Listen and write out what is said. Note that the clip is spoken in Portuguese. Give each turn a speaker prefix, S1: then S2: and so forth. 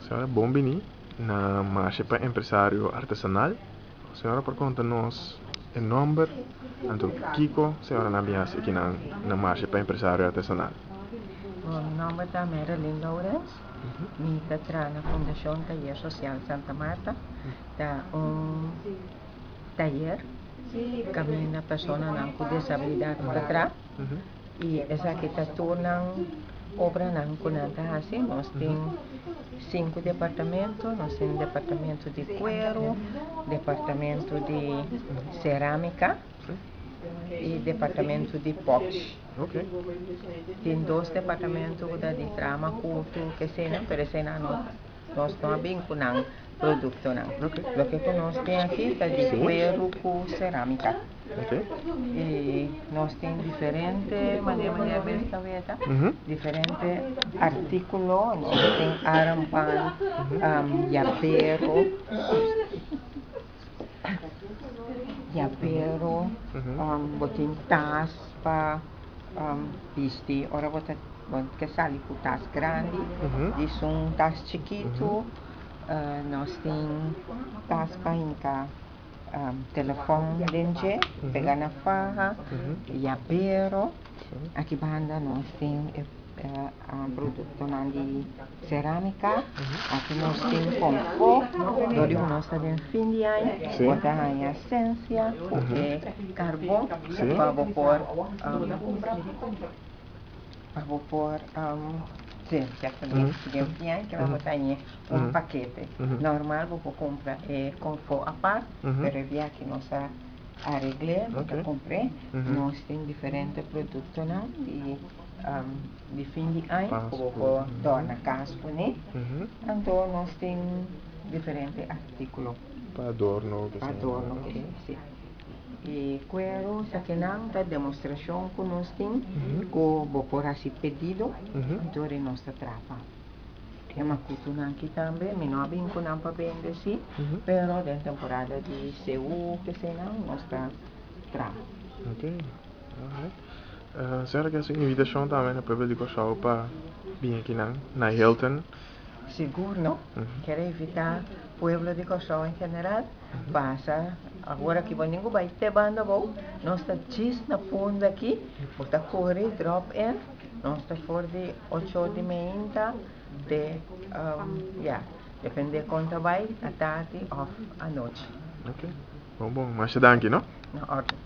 S1: senhora Bombini, na marcha para empresário artesanal. A senhora por conta-nos o número, então Kiko, a senhora na minha aqui na marcha para empresário artesanal.
S2: O nome da Marilyn Lawrence, me está na Fundação Taller Social Santa Marta, da taller caminha pessoas com disabilidade para trás e essa que está tornando obra não conanta assim. Nós temos 5 departamentos. Nós temos departamento de cuero, departamento de cerâmica e departamento de pote. Tem 2 departamentos de trama curto que se não parecem nós não bem com produto não. O que nós temos aqui é de cuero com cerâmica. E nós temos diferentes maneiras desta veta, diferentes artículos. Nós temos arampan, yapero, botin tas para vestir. Ora botar que sali com tas grande, isso tas chiquito. Nós temos tas para inca telefone dentro, pegar na farra, yapero. Aqui banda nós temos produto de cerâmica. Aqui nós temos confort, onde nós estamos fim de ano, botar a essência, carvão, para pôr já também que vai botar paquete. Normal, vou comprar confort a parte, pero via que nós arreglamos, nós comprei, nós temos diferentes produtos de fim de ano, vou tornar casa bonita. Então nós temos diferentes artículos.
S1: Para adorno.
S2: Sim. E cuero, essa que não está demonstração que nós temos, que vou pôr assim pedido, então nós trabalhamos. Tem uma cultura aqui também, mas não bem com não para vender assim, pero na temporada de CU, que se não, nós trabalhamos.
S1: Ok. A senhora quer uma invitação também na Pueblo de Cochau para vir aqui na Hilton?
S2: Seguro, não? Quero evitar Pueblo de Cochau em geral. Passa, agora que ninguém vai ter banda bom, nós está na ponta aqui, está corre, drop in, nós está fora de 8h30 depende de quanto vai, à tarde ou à noite.
S1: Ok, bom, mas danke, não?
S2: Na ordem.